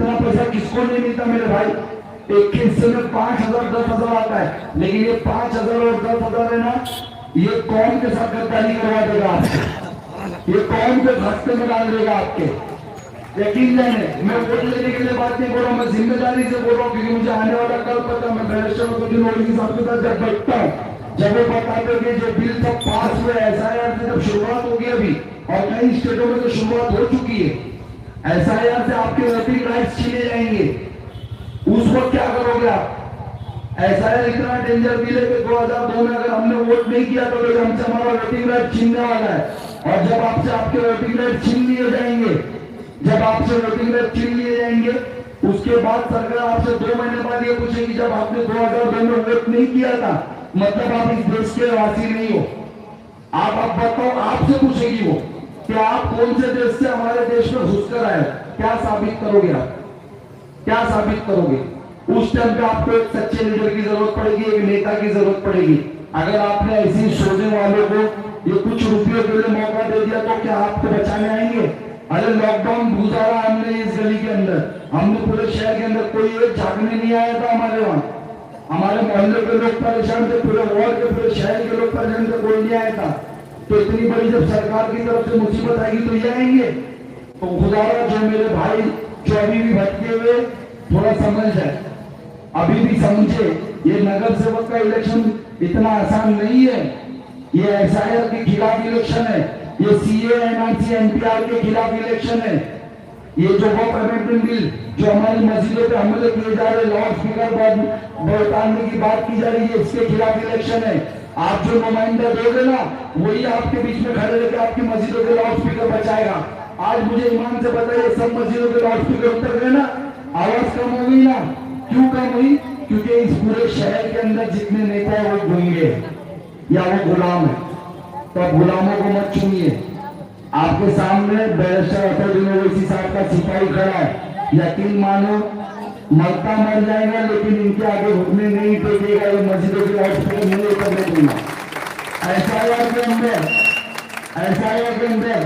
इतना पैसा किसको नहीं मिलता मेरे भाई। एक के हिस्से में 5,000 10,000 आता है, लेकिन ये 5,000 और 10,000 है ना, ये कौन के साथ गद्दारी करवा देगा आपसे, ये कौन के रास्ते में डाल देगा आपके। यकीन जाने, मैं वोट लेने के लिए बात नहीं बोल रहा हूँ, मैं जिम्मेदारी से बोल रहा हूँ, क्योंकि मुझे आने वाला कल पता। मैं बैरिस्टर को दिन के साथ जब बैठता हूँ, जब वो बताते कि जो बिल सब पास हुए SIR से, जब शुरुआत होगी अभी, और कई स्टेटों में तो शुरुआत हो चुकी है, SIR से आपके वोटिंग राइट्स छीने जाएंगे, उस वक्त क्या करोगे आप। SIR इतना डेंजर बिल है कि 2002 में अगर हमने वोट नहीं किया तो हमसे हमारा वोटिंग राइट छीनने वाला है। और जब आपसे आपके वोटिंग राइट छीन लिए जाएंगे, जब आपसे वोटिंग राइट छीन लिए जाएंगे, उसके बाद सरकार आपसे 2 महीने बाद ये पूछेगी, जब आपने 2002 में वोट नहीं किया था, मतलब आप इस देश के वासी नहीं हो। आप बताओ, आपसे पूछेगी वो कि आप कौन से देश से हमारे देश में घुसकर आए, क्या साबित करोगे आप, क्या साबित करोगे। उस टाइम पे आपको एक सच्चे लीडर की जरूरत पड़ेगी, एक नेता की जरूरत पड़ेगी। अगर आपने ऐसी सोचने वालों को ये कुछ रुपयों के लिए मौका दे दिया तो क्या आपको बचाने आएंगे। अरे लॉकडाउन गुजारा हमने इस गली के अंदर, हमने पूरे शहर के अंदर, कोई एक झांकने नहीं आया था हमारे वहां। हमारे मोहल्ले के लोग परेशान थे, पूरे वार्ड के, पूरे शहर के लोग परेशान थे, कोई नहीं आया था। तो इतनी बड़ी जब सरकार की तरफ से मुसीबत आएगी तो ये आएंगे। तो गुजारा जो मेरे भाई जो अभी भी भटके हुए, थोड़ा समझ जाए, अभी भी समझे, ये नगर सेवक का इलेक्शन इतना आसान नहीं है। ये SIR के खिलाफ इलेक्शन है, ये CA NRC NPR के खिलाफ इलेक्शन है। ये जो वक्फ अमेंडमेंट बिल जो हमारी मस्जिदों पे हमले किए जा रहे, लाउड स्पीकर बढ़ाने की बात की जा रही है, इसके खिलाफ इलेक्शन है। आप जो नुमाइंदा दोगे ना, वही आपके बीच में खड़े रहकर आपकी मस्जिदों के लाउड स्पीकर बचाएगा। आज मुझे ईमान से बताइए, सब मस्जिदों के लाउड स्पीकर उतर गए ना, आवाज कम हो गई ना। क्यों कम हुई? क्योंकि इस पूरे शहर के अंदर जितने नेता है वो गूंगे या वो गुलाम है। तो आप गुलामों को मत चुनिए। आपके सामने बैरिस्टर अटल यूनिवर्सिटी साहब का सिपाही खड़ा है, यकीन मानो मरता मर जाएगा, लेकिन इनके आगे घुटने नहीं टेकेगा, ये मस्जिदों के लाउडस्पीकर नहीं करने दूंगा। SIR के अंदर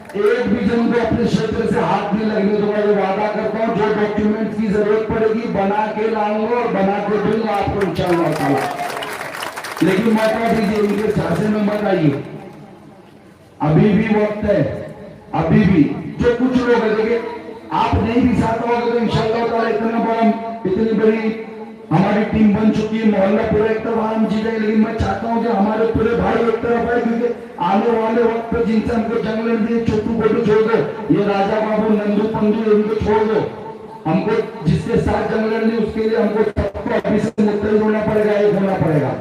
एक भी जन को अपने क्षेत्र से हाथ नहीं लगने दूंगा, ये वादा करता हूँ। जो डॉक्यूमेंट की जरूरत पड़ेगी बना के लाऊंगा और बना के दूंगा आपको इंशाअल्लाह ताला। लेकिन मौका दीजिए, इनके झांसे में मत आइए, अभी भी वक्त है। अभी भी जो कुछ लोग है, देखिए आप नहीं भी साथ होगा तो इंशाअल्लाह ताला इतनी बड़ी हमारी टीम बन चुकी है, मोहल्ला पूरा एक तरफ हम जीते। लेकिन मैं चाहता हूँ कि हमारे पूरे भाई एक तरफ आए, क्योंकि आने वाले वक्त पे जिनसे हमको जंग लड़ दी, छोटू बोटू छोड़ दो, ये राजा बाबू नंदू पंदू इनको छोड़ दो। हमको जिसके साथ जंग लड़नी उसके लिए हमको सबको अभी से मुस्तैद होना पड़ेगा, एक होना पड़ेगा,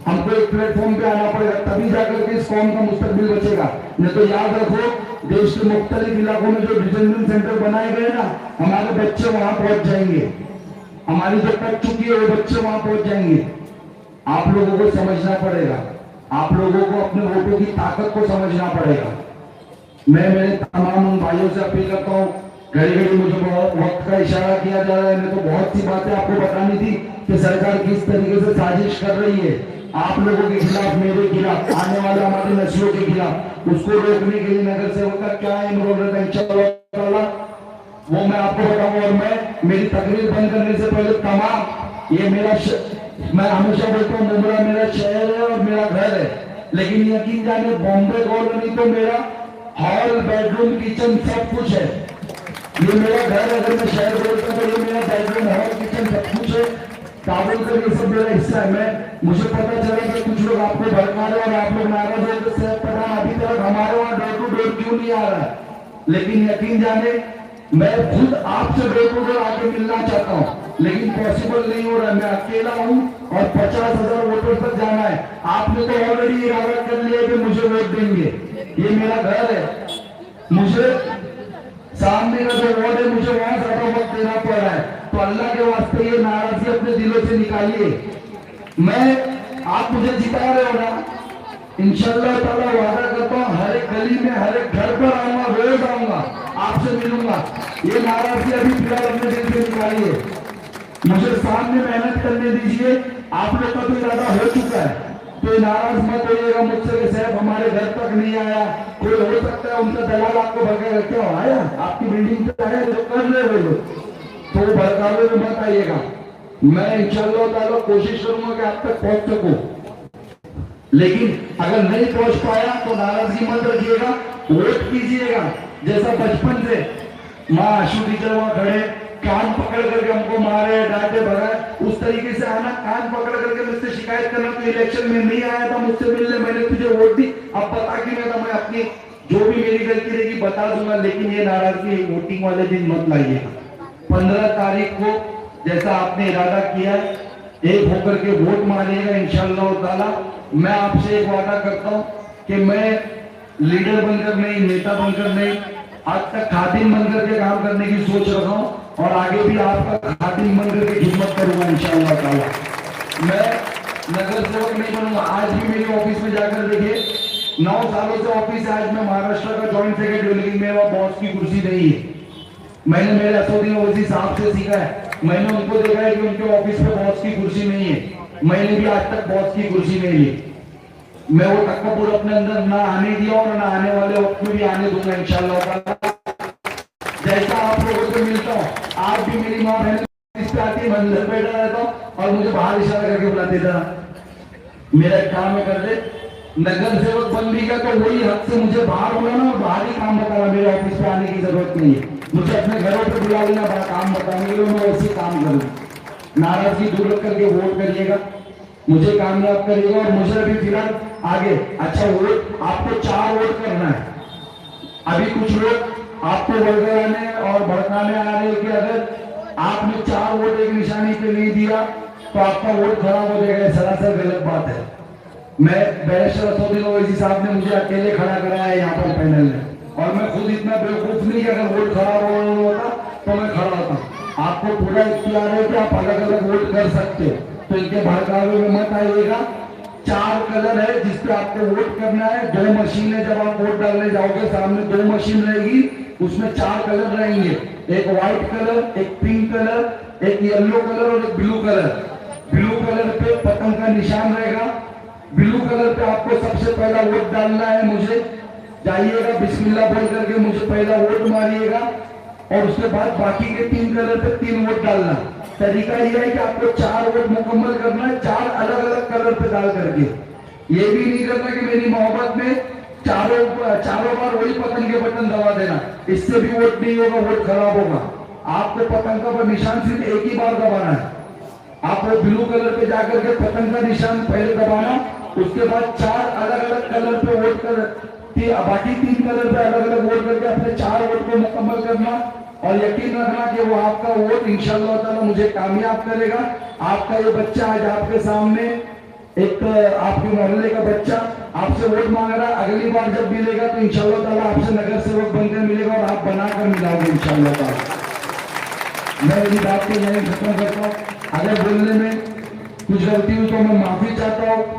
हमको एक प्लेटफॉर्म पे आना पड़ेगा, तभी जाकर के इस कौम का मुस्तकबिल बचेगा। नहीं तो याद रखो, देश के मुख्तलिफ इलाकों में जो डिटेंशन सेंटर बनाए गए ना, हमारे बच्चे वहां पहुंच जाएंगे, हमारी जो कट चुकी है वो बच्चे वहां पहुंच जाएंगे। आप लोगों को समझना पड़ेगा, आप लोगों को अपने वोटों की ताकत को समझना पड़ेगा। मैं मेरे तमाम उन भाइयों से अपील करता हूँ, घड़ी घड़ी मुझे बहुत वक्त का इशारा किया जा रहा है, मैं तो बहुत सी बातें आपको बतानी थी कि सरकार किस तरीके से साजिश कर रही है आप लोगों के खिलाफ, मेरे खिलाफ, आने वाले हमारे नस्लों के खिलाफ। उसको रोकने के लिए नगर सेवक का क्या इन्वॉल्व रहता है इंशाअल्लाह वो मैं आपको बताऊंगा। और मैं मेरी तकरीर बंद करने से पहले तमाम ये मैं हमेशा बोलता हूँ, मुंबई मेरा शहर है और मेरा घर है, लेकिन यकीन जाने बॉम्बे कॉलोनी तो मेरा हॉल, बेडरूम, किचन सब कुछ है। ये मेरा घर है, अगर मैं शहर बोलता हूँ तो ये मेरा बेडरूम, हॉल, किचन सब कुछ है। काबुल का ये सब मेरा हिस्सा है। मुझे पता चला कि कुछ लोग आपको भड़का रहे और आप लोग नाराज हो तो सैयद पठान अभी तक हमारे वहां डोर टू डोर क्यों नहीं आ रहा है। लेकिन यकीन जाने मैं खुद आपसे डोर टू डोर आके मिलना चाहता हूँ, लेकिन पॉसिबल नहीं हो रहा है। मैं अकेला हूँ और 50,000 वोटर्स तक जाना है। आपने तो ऑलरेडी इरादा कर लिया कि मुझे वोट देंगे, ये मेरा घर है, मुझे सामने का जो वार्ड है मुझे वहां ज्यादा वक्त देना पड़ रहा है। तो अल्लाह के वास्ते ये नाराजगी अपने दिलों से निकालिए। मैं आप मुझे जिता रहे हो ना, इंशाअल्लाह ताला वादा करता हूँ, हर एक गली में, हर एक घर पर आऊंगा, रोज आऊंगा, आपसे मिलूंगा। ये नाराजगी अभी फिलहाल अपने दिल से निकालिए, मुझे सामने मेहनत करने दीजिए। आप लोग का तो इरादा हो चुका है, तो नाराज मत होइएगा मुझसे कि साहब हमारे घर तक नहीं आया। कोई हो सकता है उनका दलाल आपको भगा, क्यों आया, आपकी बिल्डिंग पे आया, जो कर रहे हो लोग, तो भड़कावे में मत आइएगा। मैं इंशाअल्लाह ताला कोशिश करूंगा कि आप तक पहुंच सकूं, लेकिन अगर नहीं पहुंच पाया तो नाराजगी मत रखिएगा, वोट कीजिएगा। जैसा बचपन से माँ आशु टीचर वहां खड़े कान पकड़ करके हमको मारे डांटे भगाए, उस तरीके से आना, कान पकड़ करके मुझसे शिकायत करना। तो इलेक्शन में नहीं आया था मुझसे मिलने, मैंने तुझे वोट दी, अब बता कि मैं अपनी जो भी मेरी गलती रहेगी बता दूंगा, लेकिन ये नाराजगी वोटिंग वाले दिन मत लाइएगा। 15 तारीख को जैसा आपने इरादा किया है, एक होकर के वोट मारिएगा इंशाअल्लाह ताला। मैं आपसे एक वादा करता हूं कि मैं लीडर बनकर नहीं, नेता बनकर नहीं, आज तक खादिम बनकर के काम करने की सोच रखा हूं और आगे भी आपका खादिम बनकर के खिदमत करूंगा इंशाअल्लाह ताला। मैं नगर सेवक नहीं बनूंगा। आज भी मेरे ऑफिस में जाकर देखिए, 9 सालों से ऑफिस है, आज मैं महाराष्ट्र का जॉइंट सेक्रेटरी, लेकिन मेरा बॉस की कुर्सी नहीं है। मैंने मेरे असदुद्दीन ओवैसी साहब से सीखा है, मैंने उनको देखा है कि उनके ऑफिस में बॉस की कुर्सी नहीं है, मैंने भी आज तक बॉस की कुर्सी नहीं ली। मैं वो तकब्बुर अपने अंदर ना आने दिया और ना आने वाले वक्त में भी आने दूंगा इंशाअल्लाह ताला। जैसा आप लोगों से मिलता हूँ, आप भी मेरी माँ बहन इस पे आती है, मंदिर बैठा रहता हूँ और मुझे बाहर इशारा करके बुलाते था, मेरा काम है कर दे। नगर सेवक बन भी गया तो वही हक से मुझे बाहर बुलाना और बाहर ही काम बताना, मेरे ऑफिस पे आने की जरूरत नहीं है। मुझे अपने घरों पे बुला लेना, बड़ा काम बताने के लिए, मैं वैसे काम करूँ। नाराजगी दूर करके वोट करिएगा, मुझे कामयाब करिएगा और मुझे भी फिलहाल आगे अच्छा वोट, आपको 4 वोट करना है। अभी कुछ लोग आपको वरगलाने और भड़काने आ रहे हैं कि अगर आपने 4 वोट एक निशानी पे नहीं दिया तो आपका वोट खराब हो जाएगा, सरासर गलत बात है। मैं बैरिस्टर असदुद्दीन ओवैसी साहब ने मुझे अकेले खड़ा कराया है यहाँ पर पैनल में, और मैं खुद इतना बेवकूफ नहीं कि अगर वोट खराब होता तो मैं खड़ा होता। आपको पूरा इख्तियार है कि आप अलग अलग वोट कर सकते हो, तो इनके भड़कावे में मत आइएगा। 4 कलर है जिसपे आपको वोट करना है, 2 मशीन है। जब आप वोट डालने जाओगे सामने 2 मशीन रहेगी, उसमें 4 कलर रहेंगे, एक व्हाइट कलर, एक पिंक कलर, एक येलो कलर और एक ब्लू कलर। ब्लू कलर पे पतंग का निशान रहेगा। ब्लू कलर पे आपको सबसे पहला वोट डालना है। मुझे जाइएगा, बिस्मिल्लाह बोल करके मुझे पहला वोट मारिएगा और उसके बाद बाकी के 3 कलर पे 3 वोट डालना। तरीका यह है कि आपको 4 वोट मुकम्मल करना है, 4 अलग अलग कलर पे डाल करके। ये भी नहीं करना कि मेरी मोहब्बत में चारों बार वही पतंग के बटन दबा देना, इससे भी वोट नहीं होगा, वोट खराब होगा। आपको पतंग का निशान सिर्फ एक ही बार दबाना है। आप वो ब्लू कलर पे जाकर के पतंग का निशान पहले दबाना, उसके बाद 4 अलग अलग कलर पे वोट कर, बाकी 3 कलर पे अलग अलग वोट करके अपने 4 वोट को मुकम्मल करना और यकीन रखना कि वो आपका वोट इंशाअल्लाह ताला मुझे कामयाब करेगा। आपका ये बच्चा आज आपके सामने, एक आपके मोहल्ले का बच्चा आपसे वोट मांग रहा, अगली बार जब मिलेगा तो इंशाअल्लाह ताला आपसे नगर सेवक बनकर मिलेगा और आप बनाकर मिलाओगे इंशाअल्लाह ताला। मैं मेरी बात को यही खत्म करता हूँ। अगर बोलने में कुछ गलती हुई तो मैं माफी चाहता हूँ।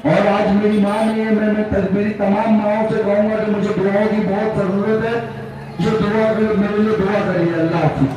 और आज मेरी माँ नहीं है, मैं मेरी तमाम माओं से कहूंगा कि मुझे दुआओं की बहुत जरूरत है, जो दुआ मेरे लिए दुआ करिए। अल्लाह हाफिज।